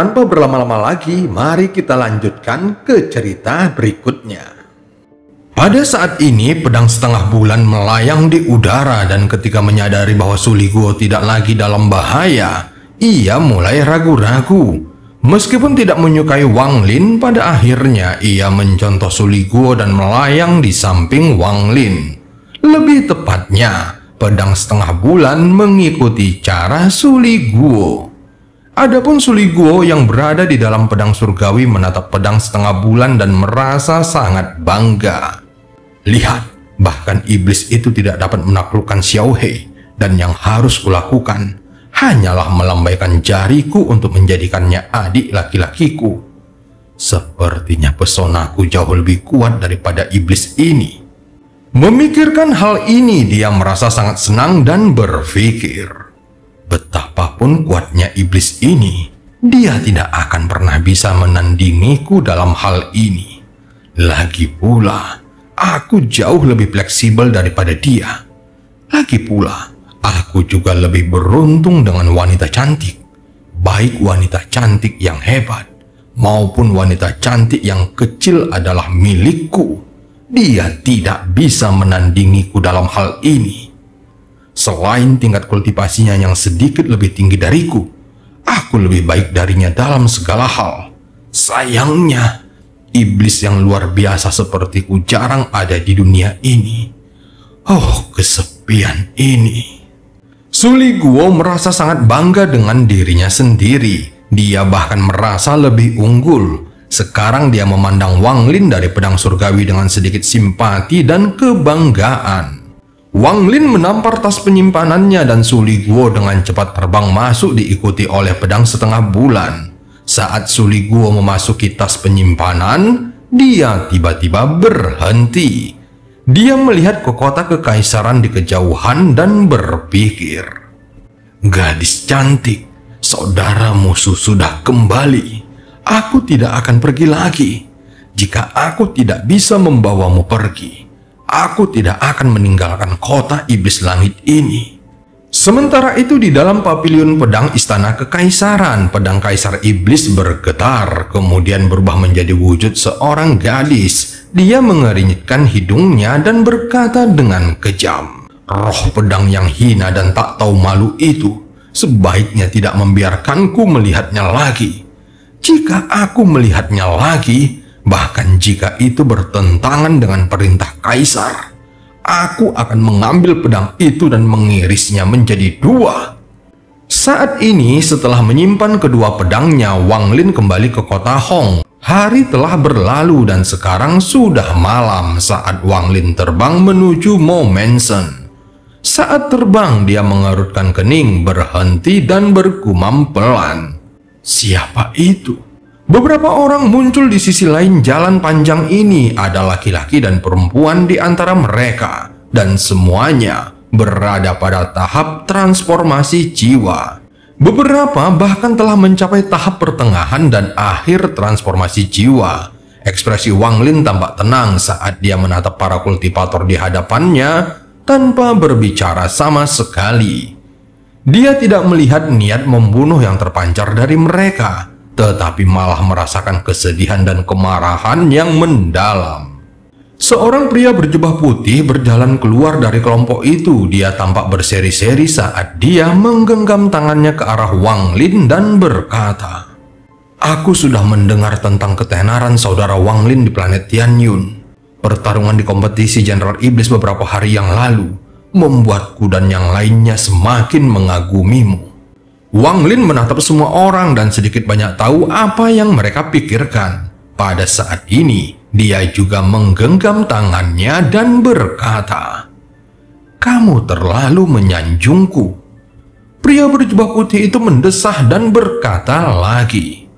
Tanpa berlama-lama lagi, mari kita lanjutkan ke cerita berikutnya. Pada saat ini, pedang setengah bulan melayang di udara dan ketika menyadari bahwa Suli Guo tidak lagi dalam bahaya, ia mulai ragu-ragu. Meskipun tidak menyukai Wang Lin, pada akhirnya ia mencontoh Suli Guo dan melayang di samping Wang Lin. Lebih tepatnya, pedang setengah bulan mengikuti cara Suli Guo. Adapun Suli Guo yang berada di dalam pedang surgawi menatap pedang setengah bulan dan merasa sangat bangga. Lihat, bahkan iblis itu tidak dapat menaklukkan Xiao He, dan yang harus kulakukan hanyalah melambaikan jariku untuk menjadikannya adik laki-lakiku. Sepertinya pesonaku jauh lebih kuat daripada iblis ini. Memikirkan hal ini, dia merasa sangat senang dan berpikir, betapapun kuatnya iblis ini, dia tidak akan pernah bisa menandingiku dalam hal ini. Lagi pula, aku jauh lebih fleksibel daripada dia. Lagi pula, aku juga lebih beruntung dengan wanita cantik. Baik wanita cantik yang hebat, maupun wanita cantik yang kecil adalah milikku. Dia tidak bisa menandingiku dalam hal ini. Selain tingkat kultivasinya yang sedikit lebih tinggi dariku, aku lebih baik darinya dalam segala hal. Sayangnya, iblis yang luar biasa sepertiku jarang ada di dunia ini. Oh, kesepian ini. Suli Guo merasa sangat bangga dengan dirinya sendiri. Dia bahkan merasa lebih unggul. Sekarang dia memandang Wang Lin dari pedang surgawi dengan sedikit simpati dan kebanggaan. Wang Lin menampar tas penyimpanannya dan Suli Guo dengan cepat terbang masuk diikuti oleh pedang setengah bulan. Saat Suli Guo memasuki tas penyimpanan, dia tiba-tiba berhenti. Dia melihat ke kota kekaisaran di kejauhan dan berpikir, gadis cantik, saudara musuh sudah kembali. Aku tidak akan pergi lagi. Jika aku tidak bisa membawamu pergi, aku tidak akan meninggalkan kota iblis langit ini. Sementara itu di dalam pavilion pedang istana kekaisaran, pedang kaisar iblis bergetar, kemudian berubah menjadi wujud seorang gadis. Dia mengernyitkan hidungnya dan berkata dengan kejam, roh pedang yang hina dan tak tahu malu itu sebaiknya tidak membiarkanku melihatnya lagi. Jika aku melihatnya lagi, bahkan jika itu bertentangan dengan perintah kaisar, aku akan mengambil pedang itu dan mengirisnya menjadi dua. Saat ini, setelah menyimpan kedua pedangnya, Wang Lin kembali ke kota Hong. Hari telah berlalu dan sekarang sudah malam saat Wang Lin terbang menuju Mo Mansion. Saat terbang, dia mengerutkan kening, berhenti dan bergumam pelan. Siapa itu? Beberapa orang muncul di sisi lain jalan panjang ini. Ada laki-laki dan perempuan di antara mereka, dan semuanya berada pada tahap transformasi jiwa. Beberapa bahkan telah mencapai tahap pertengahan dan akhir transformasi jiwa. Ekspresi Wang Lin tampak tenang saat dia menatap para kultivator di hadapannya tanpa berbicara sama sekali. Dia tidak melihat niat membunuh yang terpancar dari mereka, tetapi malah merasakan kesedihan dan kemarahan yang mendalam. Seorang pria berjubah putih berjalan keluar dari kelompok itu. Dia tampak berseri-seri saat dia menggenggam tangannya ke arah Wang Lin dan berkata, aku sudah mendengar tentang ketenaran saudara Wang Lin di planet Tianyun. Pertarungan di kompetisi Jenderal Iblis beberapa hari yang lalu membuatku dan yang lainnya semakin mengagumimu. Wang Lin menatap semua orang dan sedikit banyak tahu apa yang mereka pikirkan. Pada saat ini, dia juga menggenggam tangannya dan berkata, kamu terlalu menyanjungku. Pria berjubah putih itu mendesah dan berkata lagi,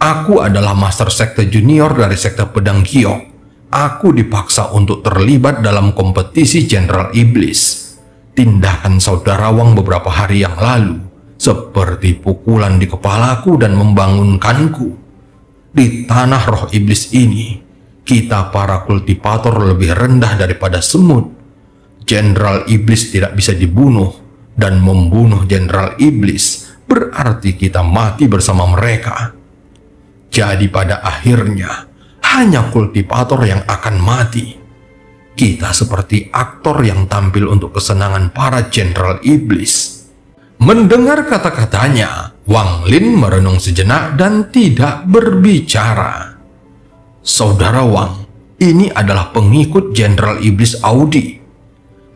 aku adalah Master Sekte Junior dari Sekte Pedang Giok. Aku dipaksa untuk terlibat dalam kompetisi Jenderal Iblis. Tindakan saudara Wang beberapa hari yang lalu seperti pukulan di kepalaku dan membangunkanku. Di tanah roh iblis ini, kita para kultivator lebih rendah daripada semut. Jenderal Iblis tidak bisa dibunuh, dan membunuh Jenderal Iblis berarti kita mati bersama mereka. Jadi pada akhirnya, hanya kultivator yang akan mati. Kita seperti aktor yang tampil untuk kesenangan para jenderal iblis. Mendengar kata-katanya, Wang Lin merenung sejenak dan tidak berbicara. Saudara Wang, ini adalah pengikut jenderal iblis Audi.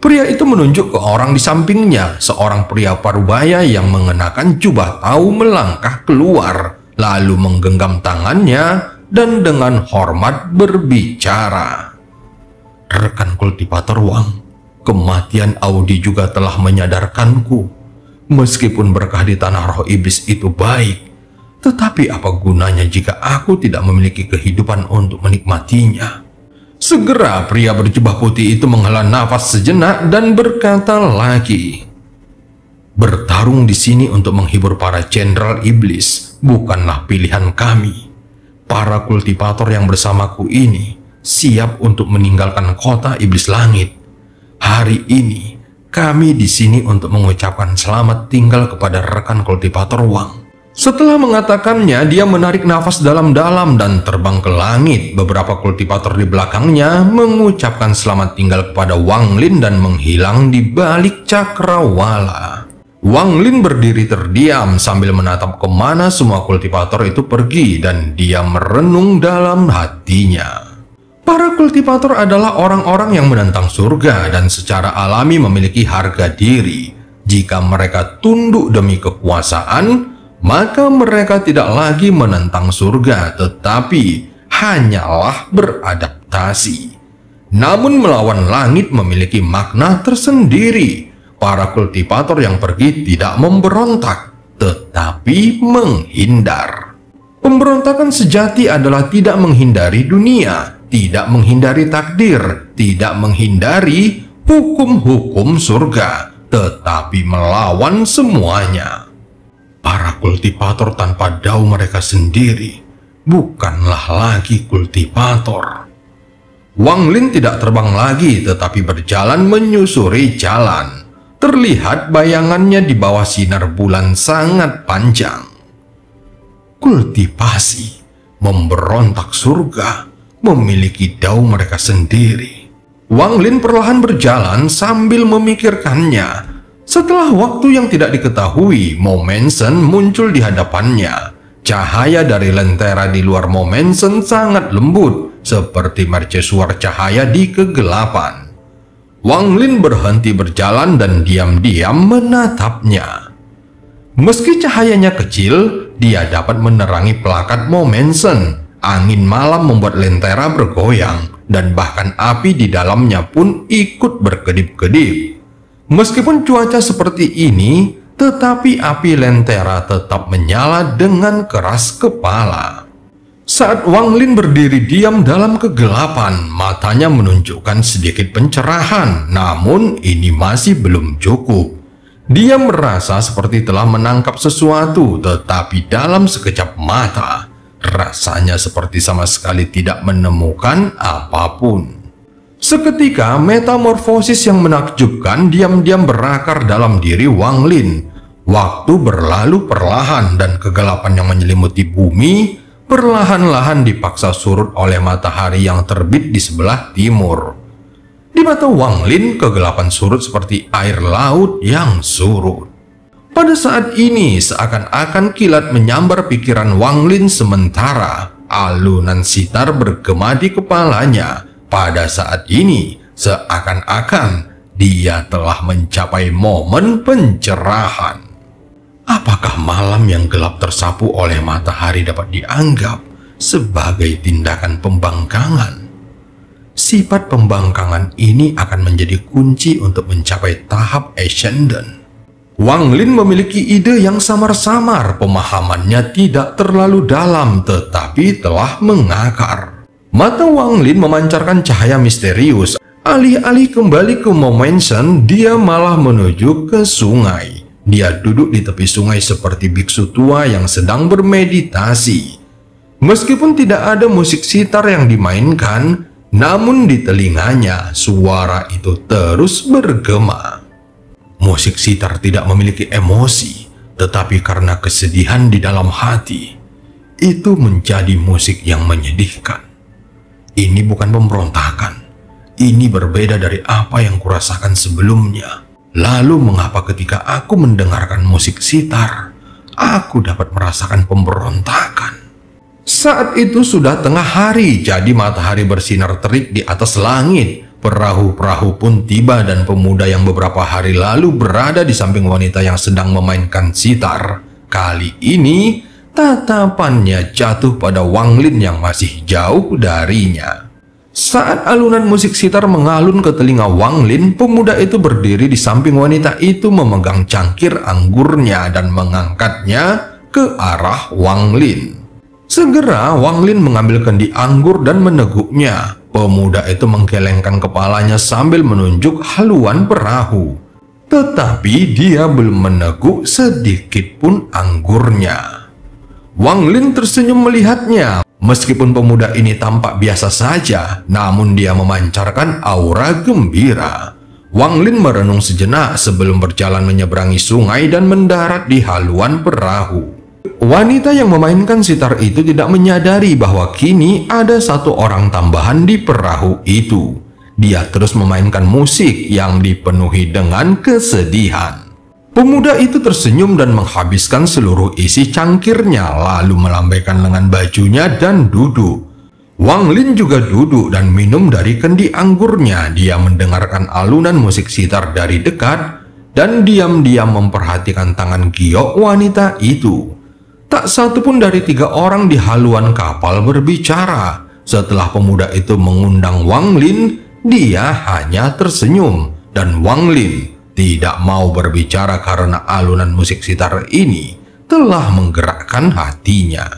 Pria itu menunjuk ke orang di sampingnya, seorang pria parubaya yang mengenakan jubah tahu melangkah keluar, lalu menggenggam tangannya dan dengan hormat berbicara. Rekan kultivator Wang, kematian Audi juga telah menyadarkanku. Meskipun berkah di tanah roh iblis itu baik, tetapi apa gunanya jika aku tidak memiliki kehidupan untuk menikmatinya? Segera pria berjubah putih itu menghela nafas sejenak dan berkata lagi, bertarung di sini untuk menghibur para jenderal iblis bukanlah pilihan kami. Para kultivator yang bersamaku ini siap untuk meninggalkan kota iblis langit. Hari ini kami di sini untuk mengucapkan selamat tinggal kepada rekan kultivator Wang. Setelah mengatakannya, dia menarik nafas dalam-dalam dan terbang ke langit. Beberapa kultivator di belakangnya mengucapkan selamat tinggal kepada Wang Lin dan menghilang di balik cakrawala. Wang Lin berdiri terdiam sambil menatap kemana semua kultivator itu pergi dan dia merenung dalam hatinya. Para kultivator adalah orang-orang yang menentang surga dan secara alami memiliki harga diri. Jika mereka tunduk demi kekuasaan, maka mereka tidak lagi menentang surga, tetapi hanyalah beradaptasi. Namun melawan langit memiliki makna tersendiri. Para kultivator yang pergi tidak memberontak, tetapi menghindar. Pemberontakan sejati adalah tidak menghindari dunia, tidak menghindari takdir, tidak menghindari hukum-hukum surga, tetapi melawan semuanya. Para kultivator tanpa dau mereka sendiri bukanlah lagi kultivator. Wang Lin tidak terbang lagi tetapi berjalan menyusuri jalan. Terlihat bayangannya di bawah sinar bulan sangat panjang. Kultivasi, memberontak surga, memiliki dau mereka sendiri. Wang Lin perlahan berjalan sambil memikirkannya. Setelah waktu yang tidak diketahui, Momensen muncul di hadapannya. Cahaya dari lentera di luar Momensen sangat lembut, seperti mercusuar cahaya di kegelapan. Wang Lin berhenti berjalan dan diam-diam menatapnya. Meski cahayanya kecil, dia dapat menerangi pelakat Momensen. Angin malam membuat lentera bergoyang, dan bahkan api di dalamnya pun ikut berkedip-kedip. Meskipun cuaca seperti ini, tetapi api lentera tetap menyala dengan keras kepala. Saat Wang Lin berdiri diam dalam kegelapan, matanya menunjukkan sedikit pencerahan, namun ini masih belum cukup. Dia merasa seperti telah menangkap sesuatu, tetapi dalam sekejap mata, rasanya seperti sama sekali tidak menemukan apapun. Seketika, metamorfosis yang menakjubkan diam-diam berakar dalam diri Wang Lin. Waktu berlalu perlahan dan kegelapan yang menyelimuti bumi perlahan-lahan dipaksa surut oleh matahari yang terbit di sebelah timur. Di mata Wang Lin, kegelapan surut seperti air laut yang surut. Pada saat ini, seakan-akan kilat menyambar pikiran Wang Lin sementara alunan sitar bergema di kepalanya. Pada saat ini, seakan-akan dia telah mencapai momen pencerahan. Apakah malam yang gelap tersapu oleh matahari dapat dianggap sebagai tindakan pembangkangan? Sifat pembangkangan ini akan menjadi kunci untuk mencapai tahap ascendant. Wang Lin memiliki ide yang samar-samar, pemahamannya tidak terlalu dalam tetapi telah mengakar. Mata Wang Lin memancarkan cahaya misterius. Alih-alih kembali ke Momensen, dia malah menuju ke sungai. Dia duduk di tepi sungai seperti biksu tua yang sedang bermeditasi. Meskipun tidak ada musik sitar yang dimainkan, namun di telinganya suara itu terus bergema. Musik sitar tidak memiliki emosi, tetapi karena kesedihan di dalam hati, itu menjadi musik yang menyedihkan. Ini bukan pemberontakan. Ini berbeda dari apa yang kurasakan sebelumnya. Lalu mengapa ketika aku mendengarkan musik sitar, aku dapat merasakan pemberontakan? Saat itu sudah tengah hari, jadi matahari bersinar terik di atas langit. Perahu-perahu pun tiba dan pemuda yang beberapa hari lalu berada di samping wanita yang sedang memainkan sitar, kali ini tatapannya jatuh pada Wang Lin yang masih jauh darinya. Saat alunan musik sitar mengalun ke telinga Wang Lin, pemuda itu berdiri di samping wanita itu memegang cangkir anggurnya dan mengangkatnya ke arah Wang Lin. Segera Wang Lin mengambil kendi anggur dan meneguknya. Pemuda itu menggelengkan kepalanya sambil menunjuk haluan perahu. Tetapi dia belum meneguk sedikit pun anggurnya. Wang Lin tersenyum melihatnya. Meskipun pemuda ini tampak biasa saja, namun dia memancarkan aura gembira. Wang Lin merenung sejenak sebelum berjalan menyeberangi sungai dan mendarat di haluan perahu. Wanita yang memainkan sitar itu tidak menyadari bahwa kini ada satu orang tambahan di perahu itu. Dia terus memainkan musik yang dipenuhi dengan kesedihan. Pemuda itu tersenyum dan menghabiskan seluruh isi cangkirnya, lalu melambaikan lengan bajunya dan duduk. Wang Lin juga duduk dan minum dari kendi anggurnya. Dia mendengarkan alunan musik sitar dari dekat dan diam-diam memperhatikan tangan giok wanita itu. Tak satu pun dari 3 orang di haluan kapal berbicara. Setelah pemuda itu mengundang Wang Lin, dia hanya tersenyum. Dan Wang Lin tidak mau berbicara karena alunan musik sitar ini telah menggerakkan hatinya.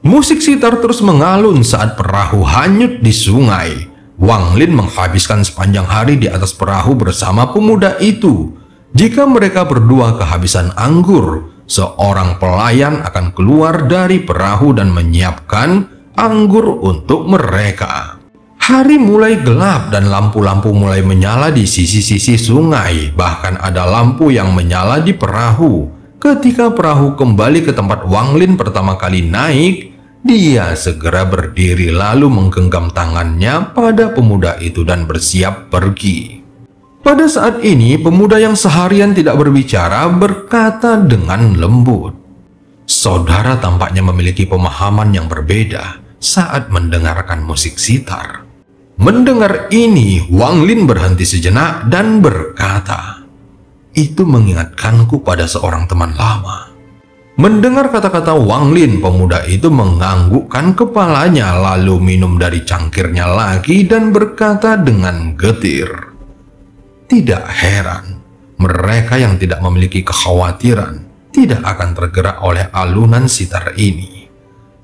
Musik sitar terus mengalun saat perahu hanyut di sungai. Wang Lin menghabiskan sepanjang hari di atas perahu bersama pemuda itu. Jika mereka berdua kehabisan anggur, seorang pelayan akan keluar dari perahu dan menyiapkan anggur untuk mereka. Hari mulai gelap dan lampu-lampu mulai menyala di sisi-sisi sungai. Bahkan ada lampu yang menyala di perahu. Ketika perahu kembali ke tempat Wang Lin pertama kali naik, dia segera berdiri lalu menggenggam tangannya pada pemuda itu dan bersiap pergi. Pada saat ini, pemuda yang seharian tidak berbicara berkata dengan lembut. Saudara tampaknya memiliki pemahaman yang berbeda saat mendengarkan musik sitar. Mendengar ini, Wang Lin berhenti sejenak dan berkata, itu mengingatkanku pada seorang teman lama. Mendengar kata-kata Wang Lin, pemuda itu menganggukkan kepalanya lalu minum dari cangkirnya lagi dan berkata dengan getir. Tidak heran, mereka yang tidak memiliki kekhawatiran tidak akan tergerak oleh alunan sitar ini.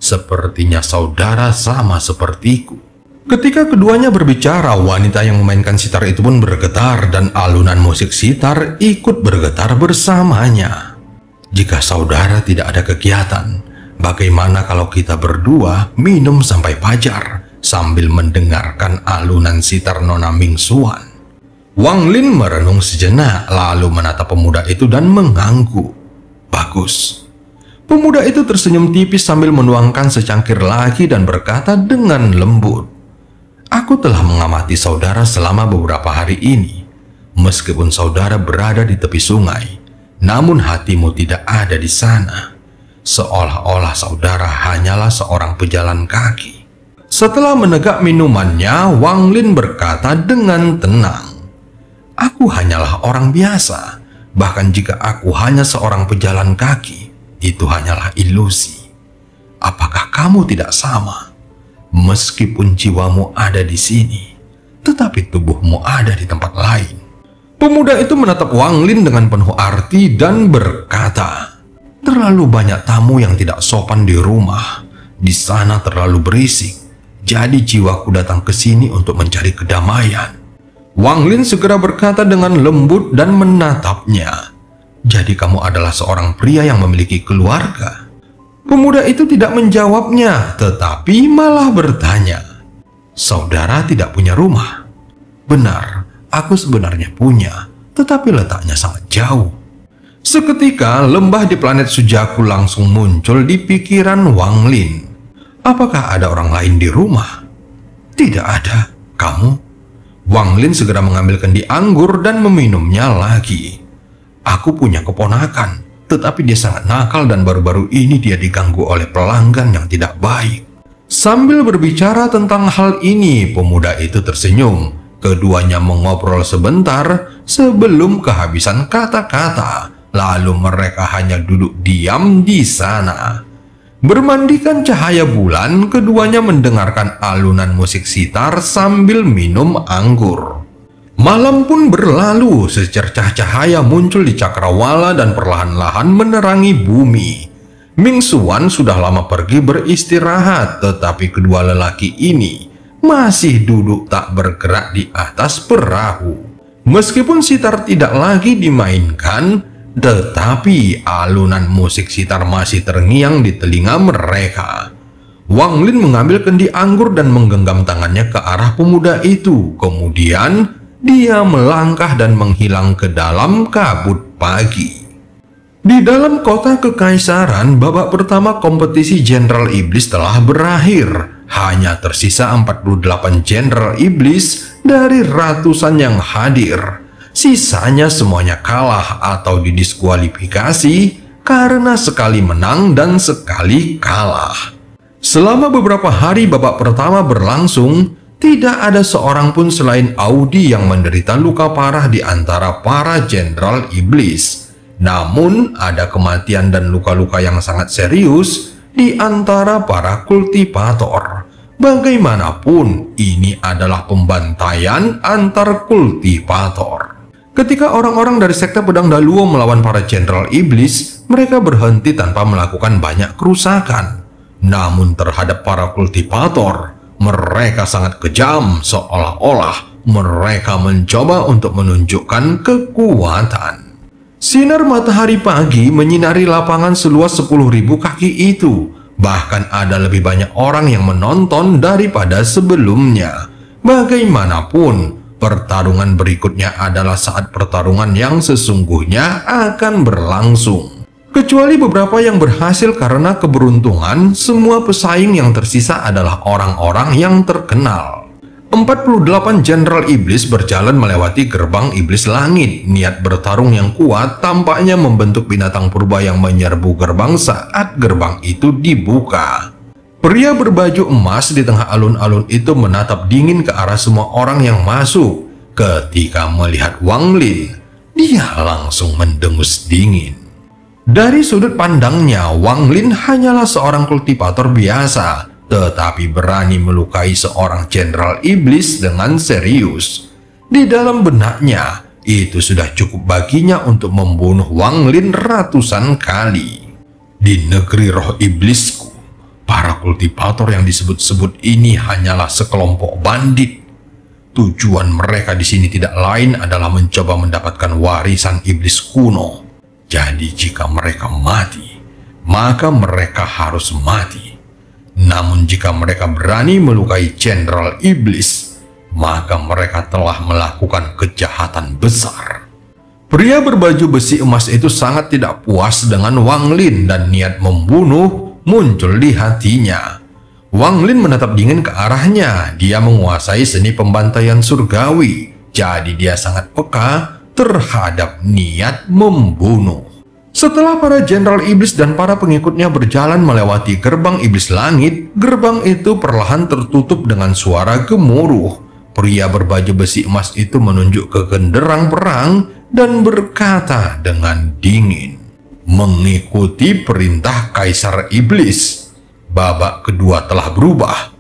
Sepertinya saudara sama sepertiku. Ketika keduanya berbicara, wanita yang memainkan sitar itu pun bergetar dan alunan musik sitar ikut bergetar bersamanya. Jika saudara tidak ada kegiatan, bagaimana kalau kita berdua minum sampai fajar sambil mendengarkan alunan sitar Nona Ming Xuan? Wang Lin merenung sejenak lalu menatap pemuda itu dan mengangguk. Bagus. Pemuda itu tersenyum tipis sambil menuangkan secangkir lagi dan berkata dengan lembut. Aku telah mengamati saudara selama beberapa hari ini. Meskipun saudara berada di tepi sungai, namun hatimu tidak ada di sana. Seolah-olah saudara hanyalah seorang pejalan kaki. Setelah menegak minumannya, Wang Lin berkata dengan tenang. Aku hanyalah orang biasa. Bahkan jika aku hanya seorang pejalan kaki, itu hanyalah ilusi. Apakah kamu tidak sama? Meskipun jiwamu ada di sini, tetapi tubuhmu ada di tempat lain. Pemuda itu menatap Wang Lin dengan penuh arti dan berkata, terlalu banyak tamu yang tidak sopan di rumah. Di sana terlalu berisik. Jadi jiwaku datang ke sini untuk mencari kedamaian. Wang Lin segera berkata dengan lembut dan menatapnya. Jadi kamu adalah seorang pria yang memiliki keluarga? Pemuda itu tidak menjawabnya, tetapi malah bertanya. Saudara tidak punya rumah? Benar, aku sebenarnya punya, tetapi letaknya sangat jauh. Seketika lembah di planet Sujaku langsung muncul di pikiran Wang Lin. Apakah ada orang lain di rumah? Tidak ada. Kamu? Wang Lin segera mengambil kendi anggur dan meminumnya lagi. Aku punya keponakan, tetapi dia sangat nakal dan baru-baru ini dia diganggu oleh pelanggan yang tidak baik. Sambil berbicara tentang hal ini, pemuda itu tersenyum. Keduanya mengobrol sebentar sebelum kehabisan kata-kata. Lalu mereka hanya duduk diam di sana. Bermandikan cahaya bulan, keduanya mendengarkan alunan musik sitar sambil minum anggur. Malam pun berlalu, secercah cahaya muncul di cakrawala dan perlahan-lahan menerangi bumi. Ming Xuan sudah lama pergi beristirahat, tetapi kedua lelaki ini masih duduk tak bergerak di atas perahu. Meskipun sitar tidak lagi dimainkan, tetapi alunan musik sitar masih terngiang di telinga mereka. Wang Lin mengambil kendi anggur dan menggenggam tangannya ke arah pemuda itu. Kemudian dia melangkah dan menghilang ke dalam kabut pagi. Di dalam kota kekaisaran, babak pertama kompetisi Jenderal Iblis telah berakhir. Hanya tersisa 48 Jenderal Iblis dari ratusan yang hadir. Sisanya semuanya kalah atau didiskualifikasi karena sekali menang dan sekali kalah. Selama beberapa hari babak pertama berlangsung, tidak ada seorang pun selain Audi yang menderita luka parah di antara para Jenderal Iblis. Namun, ada kematian dan luka-luka yang sangat serius di antara para kultivator. Bagaimanapun, ini adalah pembantaian antar kultivator. Ketika orang-orang dari sekte pedang Daluo melawan para Jenderal Iblis, mereka berhenti tanpa melakukan banyak kerusakan. Namun terhadap para kultivator, mereka sangat kejam, seolah-olah mereka mencoba untuk menunjukkan kekuatan. Sinar matahari pagi menyinari lapangan seluas 10.000 kaki itu. Bahkan ada lebih banyak orang yang menonton daripada sebelumnya. Bagaimanapun, pertarungan berikutnya adalah saat pertarungan yang sesungguhnya akan berlangsung. Kecuali beberapa yang berhasil karena keberuntungan, semua pesaing yang tersisa adalah orang-orang yang terkenal. 48 Jenderal Iblis berjalan melewati gerbang Iblis Langit. Niat bertarung yang kuat tampaknya membentuk binatang purba yang menyerbu gerbang saat gerbang itu dibuka. Pria berbaju emas di tengah alun-alun itu menatap dingin ke arah semua orang yang masuk. Ketika melihat Wang Lin, dia langsung mendengus dingin. Dari sudut pandangnya, Wang Lin hanyalah seorang kultivator biasa, tetapi berani melukai seorang Jenderal Iblis dengan serius. Di dalam benaknya, itu sudah cukup baginya untuk membunuh Wang Lin ratusan kali. Di negeri roh iblisku, para kultivator yang disebut-sebut ini hanyalah sekelompok bandit. Tujuan mereka di sini tidak lain adalah mencoba mendapatkan warisan iblis kuno. Jadi jika mereka mati, maka mereka harus mati. Namun jika mereka berani melukai Jenderal Iblis, maka mereka telah melakukan kejahatan besar. Pria berbaju besi emas itu sangat tidak puas dengan Wang Lin dan niat membunuh muncul di hatinya. Wang Lin menatap dingin ke arahnya. Dia menguasai seni pembantaian surgawi, jadi dia sangat peka terhadap niat membunuh. Setelah para Jenderal Iblis dan para pengikutnya berjalan melewati gerbang Iblis Langit, gerbang itu perlahan tertutup dengan suara gemuruh. Pria berbaju besi emas itu menunjuk ke genderang perang dan berkata dengan dingin, "Mengikuti perintah Kaisar Iblis, babak kedua telah berubah.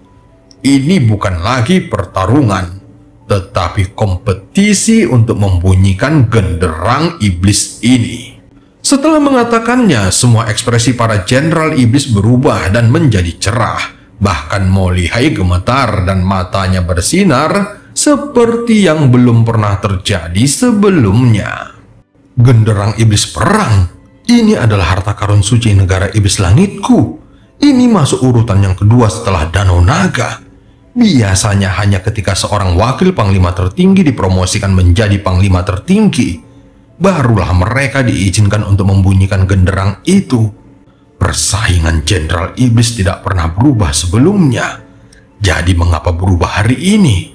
Ini bukan lagi pertarungan, tetapi kompetisi untuk membunyikan genderang iblis ini." Setelah mengatakannya, semua ekspresi para Jenderal Iblis berubah dan menjadi cerah. Bahkan Mo Lihai gemetar dan matanya bersinar seperti yang belum pernah terjadi sebelumnya. Genderang iblis perang, ini adalah harta karun suci negara iblis langitku. Ini masuk urutan yang kedua setelah Danau Naga. Biasanya hanya ketika seorang wakil panglima tertinggi dipromosikan menjadi panglima tertinggi. barulah mereka diizinkan untuk membunyikan genderang itu. Persaingan Jenderal Iblis tidak pernah berubah sebelumnya. Jadi mengapa berubah hari ini?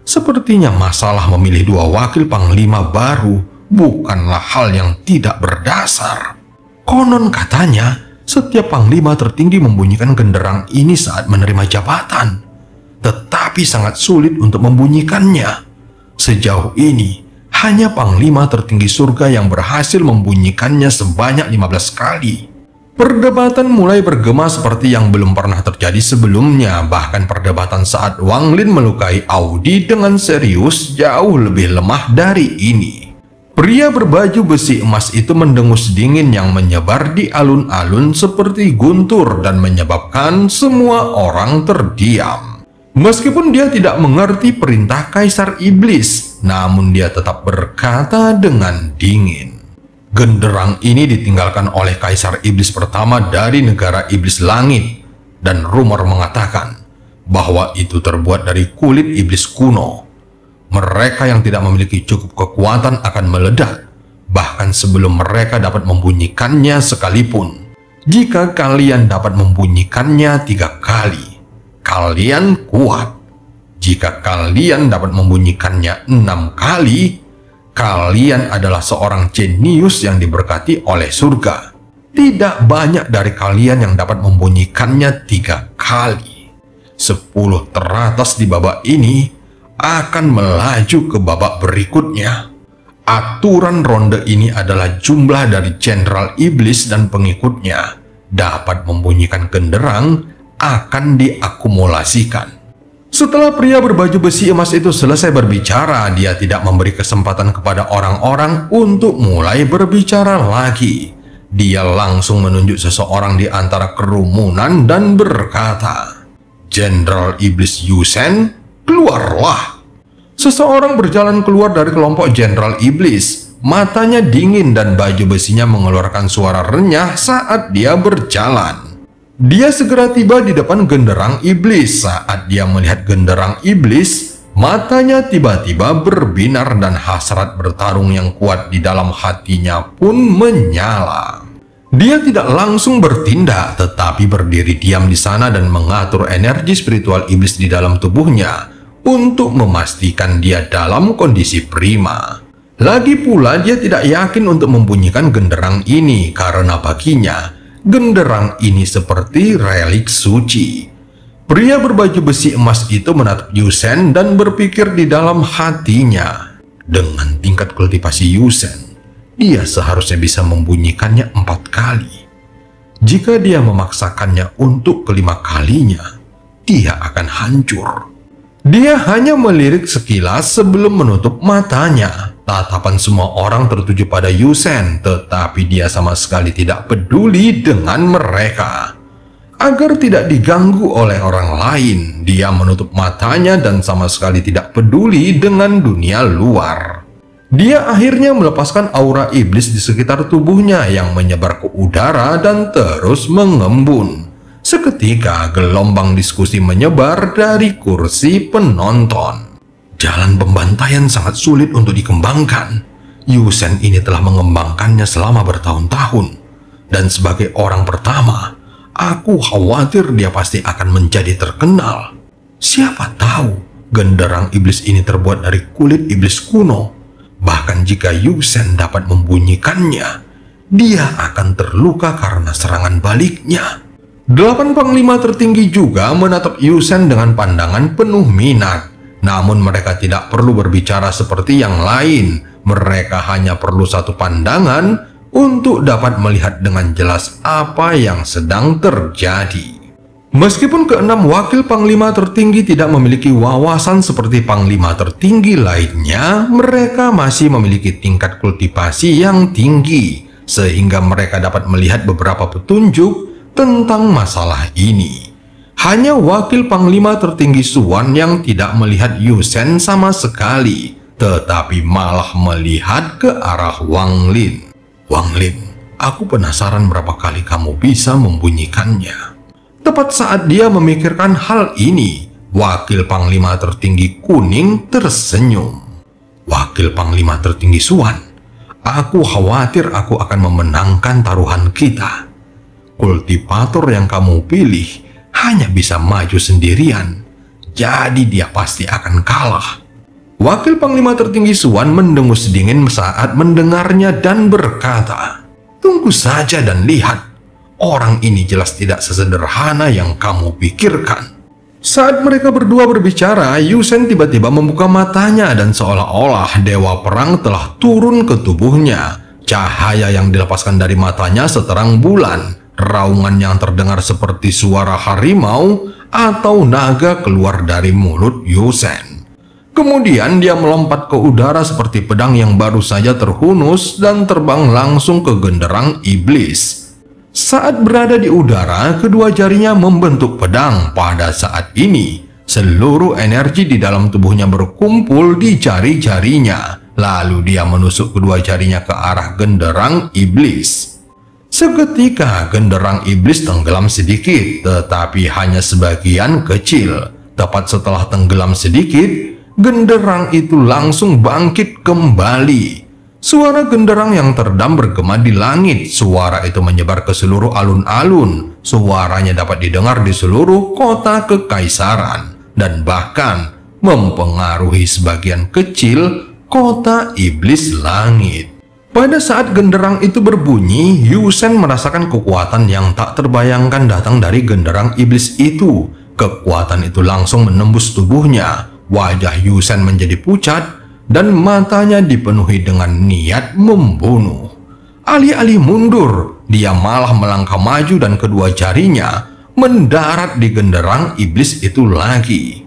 Sepertinya masalah memilih dua wakil panglima baru bukanlah hal yang tidak berdasar. Konon katanya, setiap panglima tertinggi membunyikan genderang ini saat menerima jabatan, tetapi sangat sulit untuk membunyikannya. Sejauh ini, hanya panglima tertinggi surga yang berhasil membunyikannya sebanyak 15 kali. Perdebatan mulai bergema seperti yang belum pernah terjadi sebelumnya. Bahkan perdebatan saat Wang Lin melukai Audi dengan serius jauh lebih lemah dari ini. Pria berbaju besi emas itu mendengus dingin yang menyebar di alun-alun seperti guntur dan menyebabkan semua orang terdiam. Meskipun dia tidak mengerti perintah Kaisar Iblis, namun dia tetap berkata dengan dingin. Genderang ini ditinggalkan oleh Kaisar Iblis pertama dari negara Iblis Langit, dan rumor mengatakan bahwa itu terbuat dari kulit iblis kuno. Mereka yang tidak memiliki cukup kekuatan akan meledak, bahkan sebelum mereka dapat membunyikannya sekalipun. Jika kalian dapat membunyikannya 3 kali, kalian kuat. Jika kalian dapat membunyikannya 6 kali, kalian adalah seorang jenius yang diberkati oleh surga. Tidak banyak dari kalian yang dapat membunyikannya 3 kali. 10 teratas di babak ini akan melaju ke babak berikutnya. Aturan ronde ini adalah jumlah dari Jenderal Iblis dan pengikutnya dapat membunyikan genderang akan diakumulasikan. Setelah pria berbaju besi emas itu selesai berbicara, dia tidak memberi kesempatan kepada orang-orang untuk mulai berbicara lagi. Dia langsung menunjuk seseorang di antara kerumunan dan berkata, "Jenderal Iblis Yusen, keluarlah." Seseorang berjalan keluar dari kelompok Jenderal Iblis. Matanya dingin dan baju besinya mengeluarkan suara renyah saat dia berjalan. Dia segera tiba di depan genderang iblis. Saat dia melihat genderang iblis, matanya tiba-tiba berbinar dan hasrat bertarung yang kuat di dalam hatinya pun menyala. Dia tidak langsung bertindak, tetapi berdiri diam di sana dan mengatur energi spiritual iblis di dalam tubuhnya untuk memastikan dia dalam kondisi prima. Lagi pula dia tidak yakin untuk membunyikan genderang ini karena baginya genderang ini seperti relik suci. Pria berbaju besi emas itu menatap Yusen dan berpikir di dalam hatinya. Dengan tingkat kultivasi Yusen, dia seharusnya bisa membunyikannya 4 kali. Jika dia memaksakannya untuk kelima kalinya, dia akan hancur. Dia hanya melirik sekilas sebelum menutup matanya. Tatapan semua orang tertuju pada Yusen, tetapi dia sama sekali tidak peduli dengan mereka. Agar tidak diganggu oleh orang lain, dia menutup matanya dan sama sekali tidak peduli dengan dunia luar. Dia akhirnya melepaskan aura iblis di sekitar tubuhnya yang menyebar ke udara dan terus mengembun. Seketika gelombang diskusi menyebar dari kursi penonton. Jalan pembantaian sangat sulit untuk dikembangkan. Yusen ini telah mengembangkannya selama bertahun-tahun. Dan sebagai orang pertama, aku khawatir dia pasti akan menjadi terkenal. Siapa tahu genderang iblis ini terbuat dari kulit iblis kuno. Bahkan jika Yusen dapat membunyikannya, dia akan terluka karena serangan baliknya. 8 panglima tertinggi juga menatap Yusen dengan pandangan penuh minat. Namun mereka tidak perlu berbicara seperti yang lain. Mereka hanya perlu satu pandangan untuk dapat melihat dengan jelas apa yang sedang terjadi. Meskipun keenam wakil panglima tertinggi tidak memiliki wawasan seperti panglima tertinggi lainnya, mereka masih memiliki tingkat kultivasi yang tinggi, sehingga mereka dapat melihat beberapa petunjuk tentang masalah ini. Hanya wakil panglima tertinggi Suan yang tidak melihat Yusen sama sekali, tetapi malah melihat ke arah Wang Lin. "Wang Lin, aku penasaran berapa kali kamu bisa membunyikannya." Tepat saat dia memikirkan hal ini, wakil panglima tertinggi kuning tersenyum. "Wakil panglima tertinggi Suan, Aku khawatir aku akan memenangkan taruhan kita. Kultivator yang kamu pilih hanya bisa maju sendirian, jadi dia pasti akan kalah." Wakil Panglima tertinggi Suan mendengus dingin saat mendengarnya dan berkata, "Tunggu saja dan lihat. Orang ini jelas tidak sesederhana yang kamu pikirkan." Saat mereka berdua berbicara, Yusen tiba-tiba membuka matanya dan seolah-olah dewa perang telah turun ke tubuhnya. Cahaya yang dilepaskan dari matanya seterang bulan. Raungan yang terdengar seperti suara harimau atau naga keluar dari mulut Yusen. Kemudian dia melompat ke udara seperti pedang yang baru saja terhunus dan terbang langsung ke genderang iblis. Saat berada di udara, kedua jarinya membentuk pedang. Pada saat ini, seluruh energi di dalam tubuhnya berkumpul di jari-jarinya. Lalu dia menusuk kedua jarinya ke arah genderang iblis. Seketika genderang iblis tenggelam sedikit, tetapi hanya sebagian kecil. Tepat setelah tenggelam sedikit, genderang itu langsung bangkit kembali. Suara genderang yang terdam bergema di langit. Suara itu menyebar ke seluruh alun-alun. Suaranya dapat didengar di seluruh kota kekaisaran dan bahkan mempengaruhi sebagian kecil kota iblis langit. Pada saat genderang itu berbunyi, Yusen merasakan kekuatan yang tak terbayangkan datang dari genderang iblis itu. Kekuatan itu langsung menembus tubuhnya. Wajah Yusen menjadi pucat dan matanya dipenuhi dengan niat membunuh. Alih-alih mundur, dia malah melangkah maju dan kedua jarinya mendarat di genderang iblis itu lagi.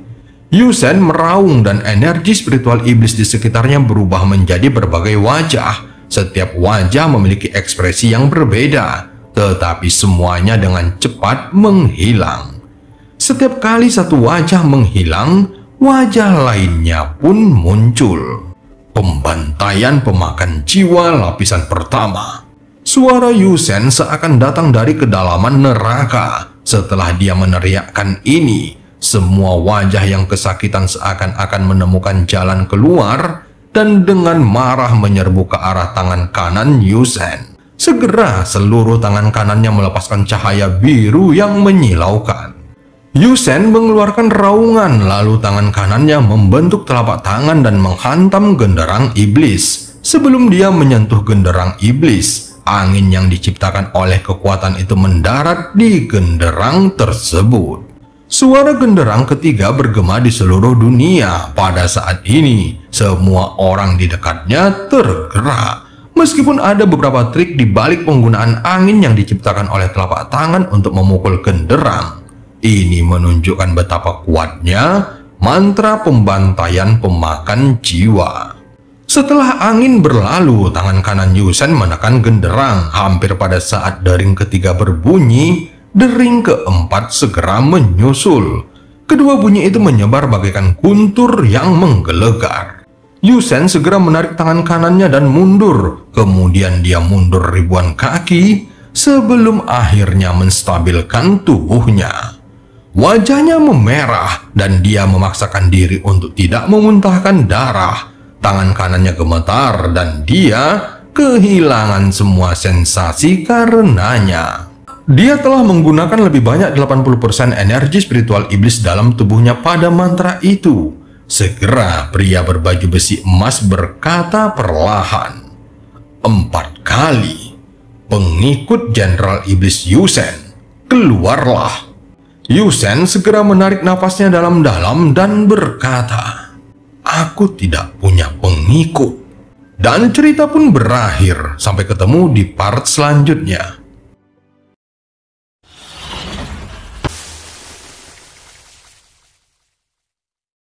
Yusen meraung dan energi spiritual iblis di sekitarnya berubah menjadi berbagai wajah. Setiap wajah memiliki ekspresi yang berbeda, tetapi semuanya dengan cepat menghilang. Setiap kali satu wajah menghilang, wajah lainnya pun muncul. Pembantaian pemakan jiwa lapisan pertama. Suara Yusen seakan datang dari kedalaman neraka. Setelah dia meneriakkan ini, semua wajah yang kesakitan seakan-akan menemukan jalan keluar dan dengan marah menyerbu ke arah tangan kanan Yusen. Segera seluruh tangan kanannya melepaskan cahaya biru yang menyilaukan. Yusen mengeluarkan raungan, lalu tangan kanannya membentuk telapak tangan dan menghantam genderang iblis. Sebelum dia menyentuh genderang iblis, angin yang diciptakan oleh kekuatan itu mendarat di genderang tersebut. Suara genderang ketiga bergema di seluruh dunia. Pada saat ini, semua orang di dekatnya tergerak. Meskipun ada beberapa trik di balik penggunaan angin yang diciptakan oleh telapak tangan untuk memukul genderang, ini menunjukkan betapa kuatnya mantra pembantaian pemakan jiwa. Setelah angin berlalu, tangan kanan Yusen menekan genderang. Hampir pada saat dering ketiga berbunyi, dering keempat segera menyusul. Kedua bunyi itu menyebar bagaikan guntur yang menggelegar. Yusen segera menarik tangan kanannya dan mundur. Kemudian dia mundur ribuan kaki sebelum akhirnya menstabilkan tubuhnya. Wajahnya memerah dan dia memaksakan diri untuk tidak memuntahkan darah. Tangan kanannya gemetar dan dia kehilangan semua sensasi karenanya. Dia telah menggunakan lebih banyak 80% energi spiritual iblis dalam tubuhnya pada mantra itu. Segera pria berbaju besi emas berkata perlahan, 4 kali, "Pengikut Jenderal Iblis Yusen, keluarlah." Yusen segera menarik nafasnya dalam-dalam dan berkata, "Aku tidak punya pengikut." Dan cerita pun berakhir. Sampai ketemu di part selanjutnya.